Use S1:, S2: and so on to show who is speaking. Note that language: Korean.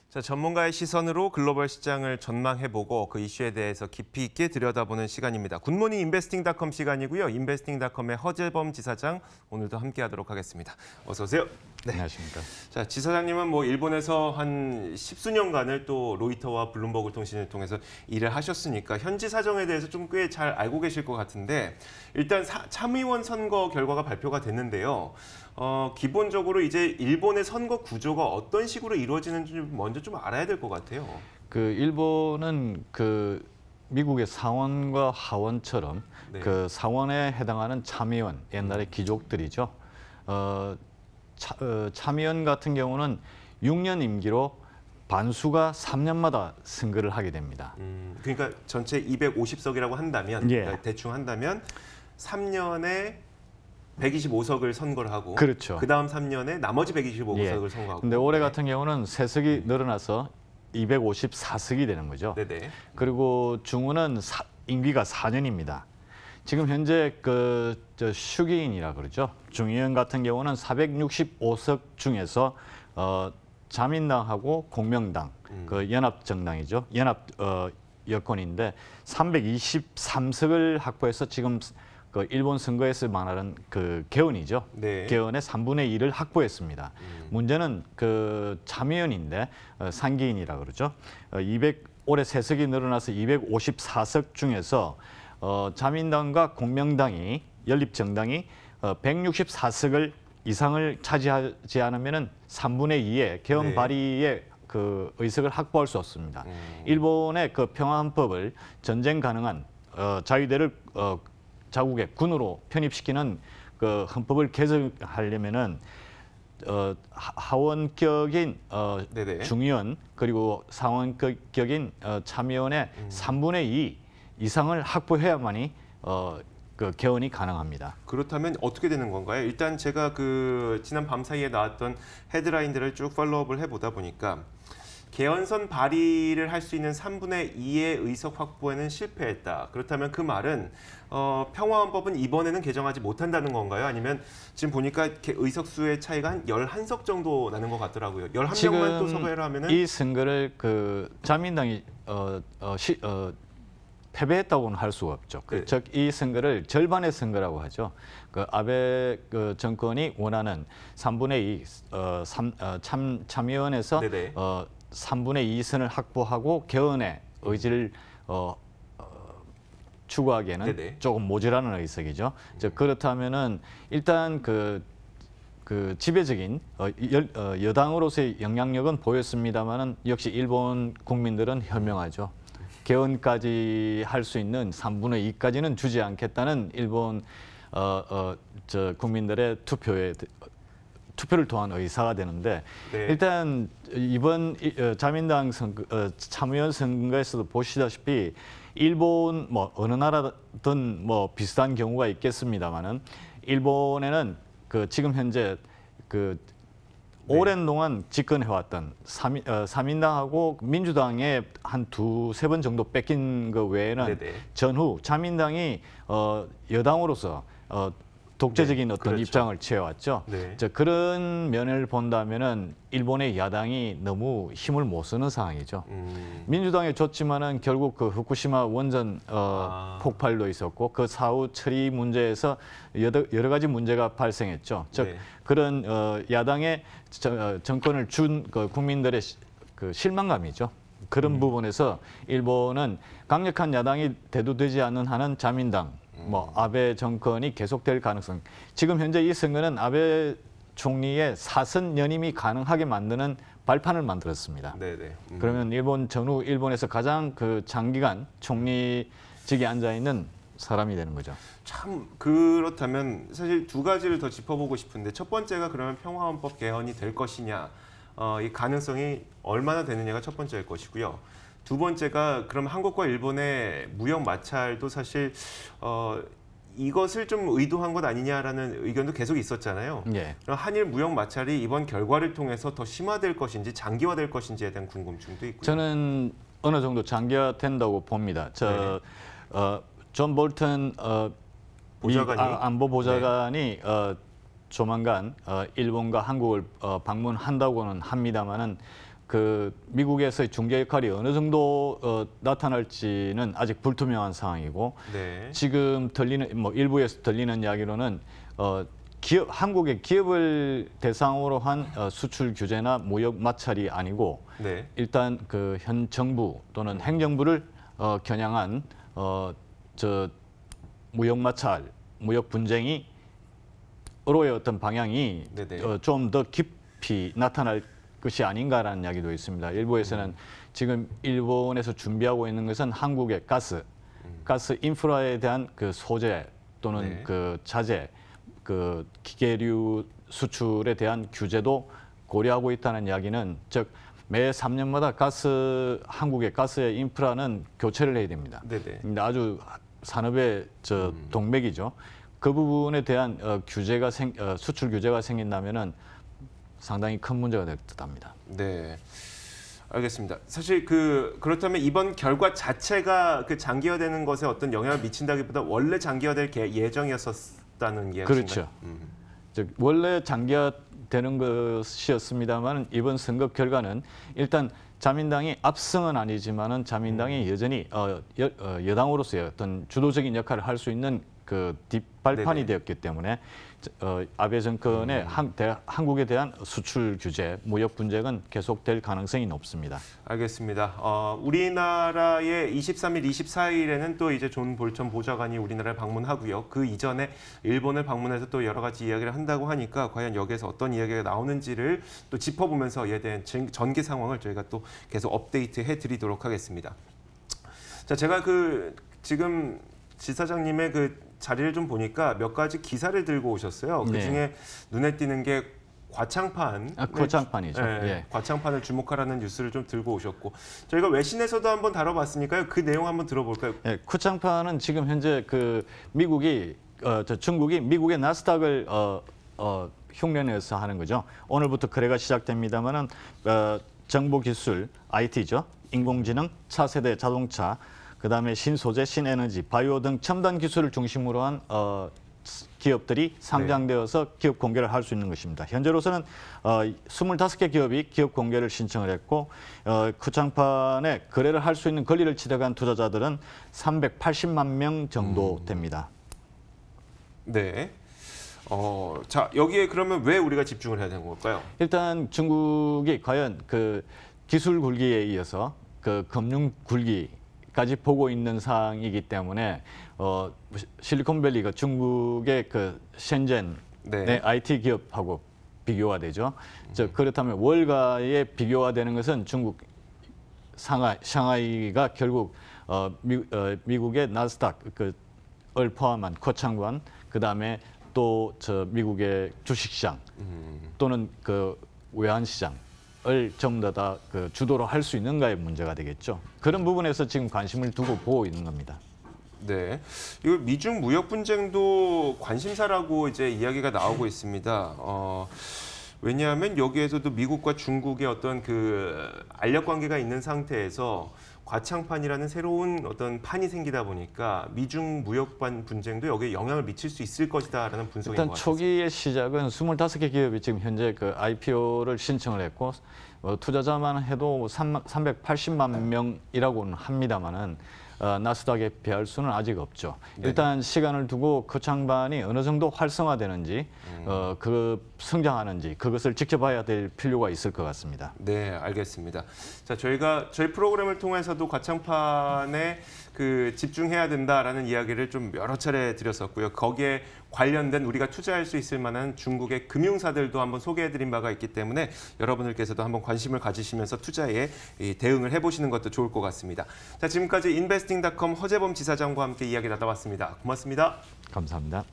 S1: 자, 전문가의 시선으로 글로벌 시장을 전망해보고 그 이슈에 대해서 깊이 있게 들여다보는 시간입니다. 굿모닝 인베스팅닷컴 시간이고요. 인베스팅닷컴의 허재범 지사장 오늘도 함께하도록 하겠습니다. 어서 오세요.
S2: 네. 안녕하십니까.
S1: 자, 지사장님은 뭐 일본에서 한 십수년간을 또 로이터와 블룸버그 통신을 통해서 일을 하셨으니까 현지 사정에 대해서 좀 꽤 잘 알고 계실 것 같은데 일단 참의원 선거 결과가 발표가 됐는데요. 기본적으로 이제 일본의 선거 구조가 어떤 식으로 이루어지는지 먼저 좀 알아야 될 것 같아요.
S2: 일본은 미국의 상원과 하원처럼
S1: 네.
S2: 상원에 해당하는 참의원, 옛날의 귀족들이죠. 참의원 같은 경우는 6년 임기로 반수가 3년마다 선거를 하게 됩니다.
S1: 그러니까 전체 250석이라고 한다면
S2: 예.
S1: 그러니까 대충 한다면 3년에 125석을 선거를 하고
S2: 그렇죠.
S1: 그다음 3년에 나머지 125석을
S2: 예.
S1: 선거하고.
S2: 근데 올해 같은 경우는 3석이 늘어나서 254석이 되는 거죠.
S1: 네네.
S2: 그리고 중우는 임기가 4년입니다. 지금 현재 슈기인이라 그러죠. 중의원 같은 경우는 465석 중에서 자민당하고 공명당, 연합 정당이죠. 연합 여권인데 323석을 확보해서 지금 일본 선거에서 말하는 개헌이죠.
S1: 네.
S2: 개헌의 3분의 1을 확보했습니다. 문제는 참의원인데 상기인이라 그러죠. 올해 3석이 늘어나서 254석 중에서 자민당과 공명당이 연립정당이 164석을 이상을 차지하지 않으면은 3분의 2의 개헌
S1: 네.
S2: 발의의 의석을 확보할 수 없습니다. 일본의 평화헌법을 전쟁 가능한 자위대를 자국의 군으로 편입시키는 헌법을 개정하려면은 하원격인
S1: 네네.
S2: 중의원 그리고 상원격인 참의원의 3분의 2 이상을 확보해야만이 개헌이 가능합니다.
S1: 그렇다면 어떻게 되는 건가요? 일단 제가 지난 밤 사이에 나왔던 헤드라인들을 쭉 팔로우업을 해보다 보니까 개헌선 발의를 할 수 있는 3분의 2의 의석 확보에는 실패했다. 그렇다면 그 말은 평화헌법은 이번에는 개정하지 못한다는 건가요? 아니면 지금 보니까 의석수의 차이가 한 11석 정도 나는 것 같더라고요. 11명만 또 섭외를 하면은
S2: 이 선거를 자민당이 패배했다고는 할 수가 없죠.
S1: 네.
S2: 즉 이 선거를 절반의 선거라고 하죠. 아베 정권이 원하는 3분의 2 참의원에서
S1: 네네.
S2: 3분의 2선을 확보하고 개헌의 의지를 추구하기에는
S1: 네네.
S2: 조금 모자라는 의석이죠. 즉 그렇다면은 일단 지배적인 여당으로서의 영향력은 보였습니다만은 역시 일본 국민들은 현명하죠. 개헌까지 할 수 있는 3분의 2까지는 주지 않겠다는 일본 국민들의 투표를 통한 의사가 되는데
S1: 네.
S2: 일단 이번 자민당 참의원 선거에서도 보시다시피 일본 어느 나라든 비슷한 경우가 있겠습니다만은 일본에는 지금 현재 오랜 동안 집권해왔던 사민당하고 민주당에 한 2~3번 정도 뺏긴 거 외에는
S1: 네네.
S2: 전후 자민당이 여당으로서 독재적인
S1: 네,
S2: 어떤
S1: 그렇죠.
S2: 입장을 취해왔죠.
S1: 네.
S2: 그런 면을 본다면은 일본의 야당이 너무 힘을 못 쓰는 상황이죠. 민주당에 줬지만은 결국 후쿠시마 원전 폭발도 있었고 그 사후 처리 문제에서 여러 가지 문제가 발생했죠. 즉
S1: 네.
S2: 그런 야당의 정권을 준 국민들의 실망감이죠. 그런 부분에서 일본은 강력한 야당이 대두되지 않는 한은 자민당, 아베 정권이 계속될 가능성. 지금 현재 이 선거는 아베 총리의 4선 연임이 가능하게 만드는 발판을 만들었습니다.
S1: 네네.
S2: 그러면 전후 일본에서 가장 장기간 총리직에 앉아 있는 사람이 되는 거죠.
S1: 참 그렇다면 사실 두 가지를 더 짚어보고 싶은데 첫 번째가 그러면 평화헌법 개헌이 될 것이냐, 이 가능성이 얼마나 되느냐가 첫 번째일 것이고요. 두 번째가 그럼 한국과 일본의 무역 마찰도 사실 이것을 좀 의도한 것 아니냐라는 의견도 계속 있었잖아요.
S2: 예.
S1: 그럼 한일 무역 마찰이 이번 결과를 통해서 더 심화될 것인지 장기화될 것인지에 대한 궁금증도 있고요.
S2: 저는 어느 정도 장기화된다고 봅니다. 존 볼턴
S1: 보좌관이?
S2: 안보 보좌관이 조만간 일본과 한국을 방문한다고는 합니다만은 그 미국에서의 중개 역할이 어느 정도 나타날지는 아직 불투명한 상황이고
S1: 네.
S2: 지금 들리는 뭐 일부에서 들리는 이야기로는 한국의 기업을 대상으로 한 수출 규제나 무역 마찰이 아니고
S1: 네.
S2: 일단 그 현 정부 또는 행정부를 겨냥한 저 무역 마찰, 무역 분쟁이 으로의 어떤 방향이 좀 더 깊이 나타날 것이 아닌가라는 이야기도 있습니다. 일부에서는 지금 일본에서 준비하고 있는 것은 한국의 가스 인프라에 대한 그 소재 또는
S1: 네.
S2: 그 자재, 그 기계류 수출에 대한 규제도 고려하고 있다는 이야기는 즉 매 3년마다 한국의 가스의 인프라는 교체를 해야 됩니다.
S1: 네네.
S2: 근데 아주 산업의 동맥이죠. 그 부분에 대한 수출 규제가 생긴다면은 상당히 큰 문제가 될 듯합니다.
S1: 네. 알겠습니다. 사실 그렇다면 이번 결과 자체가 그 장기화되는 것에 어떤 영향을 미친다기보다 원래 장기화될 예정이었었다는 이야기인가요?
S2: 그렇죠. 즉 원래 장기화되는 것이었습니다만 이번 선거 결과는 일단 자민당이 압승은 아니지만은 자민당이 여전히 여당으로서의 어떤 주도적인 역할을 할 수 있는 그 뒷발판이
S1: 네네.
S2: 되었기 때문에 아베 정권의 한국에 대한 수출 규제, 무역 분쟁은 계속될 가능성이 높습니다.
S1: 알겠습니다. 우리나라의 23일, 24일에는 또 이제 존 볼턴 보좌관이 우리나라를 방문하고요. 그 이전에 일본을 방문해서 또 여러 가지 이야기를 한다고 하니까 과연 여기에서 어떤 이야기가 나오는지를 또 짚어보면서 이에 대한 전개 상황을 저희가 또 계속 업데이트해 드리도록 하겠습니다. 자, 제가 지금 지사장님의 자리를 좀 보니까 몇 가지 기사를 들고 오셨어요. 그 중에 눈에 띄는 게 과창판.
S2: 과창판이죠.
S1: 네,
S2: 예.
S1: 과창판을 주목하라는 뉴스를 좀 들고 오셨고 저희가 외신에서도 한번 다뤄봤으니까요. 그 내용 한번 들어볼까요?
S2: 예, 과창판은 지금 현재 중국이 미국의 나스닥을 흉내내서 하는 거죠. 오늘부터 거래가 시작됩니다만은 정보기술, IT죠. 인공지능, 차세대 자동차, 그다음에 신소재, 신에너지, 바이오 등 첨단 기술을 중심으로 한 기업들이 상장되어서 기업 공개를 할 수 있는 것입니다. 현재로서는 25개 기업이 기업 공개를 신청을 했고 쿠창판에 거래를 할 수 있는 권리를 취득한 투자자들은 380만 명 정도 됩니다.
S1: 네. 자, 여기에 그러면 왜 우리가 집중을 해야 되는 걸까요?
S2: 일단 중국이 과연 그 기술 굴기에 이어서 그 금융 굴기까지 보고 있는 상황이기 때문에 실리콘밸리가 중국의 그 셴젠 의 IT 기업하고 비교가 되죠. 그렇다면 월가에 비교가 되는 것은 중국 상하이가 결국 미국의 나스닥 을 포함한 코창관, 그다음에 또 미국의 주식시장 또는 외환시장 을 전부 다 주도로 할 수 있는가의 문제가 되겠죠. 그런 부분에서 지금 관심을 두고 보고 있는 겁니다.
S1: 네, 이거 미중 무역 분쟁도 관심사라고 이제 이야기가 나오고 있습니다. 왜냐하면 여기에서도 미국과 중국의 어떤 알력 관계가 있는 상태에서 과창판이라는 새로운 어떤 판이 생기다 보니까 미중 무역 분쟁도 여기에 영향을 미칠 수 있을 것이다라는 분석인 것
S2: 같습니다. 일단 초기의 시작은 25개 기업이 지금 현재 IPO를 신청을 했고 투자자만 해도 380만 명이라고는 합니다만은 나스닥에 비할 수는 아직 없죠. 일단 시간을 두고 코창판이 어느 정도 활성화되는지, 성장하는지 그것을 지켜봐야 될 필요가 있을 것 같습니다.
S1: 네, 알겠습니다. 자, 저희 프로그램을 통해서도 과창판에 집중해야 된다라는 이야기를 좀 여러 차례 드렸었고요. 거기에 관련된 우리가 투자할 수 있을 만한 중국의 금융사들도 한번 소개해드린 바가 있기 때문에 여러분들께서도 한번 관심을 가지시면서 투자에 대응을 해보시는 것도 좋을 것 같습니다. 자, 지금까지 인베스팅닷컴 허재범 지사장과 함께 이야기 나눠봤습니다. 고맙습니다.
S2: 감사합니다.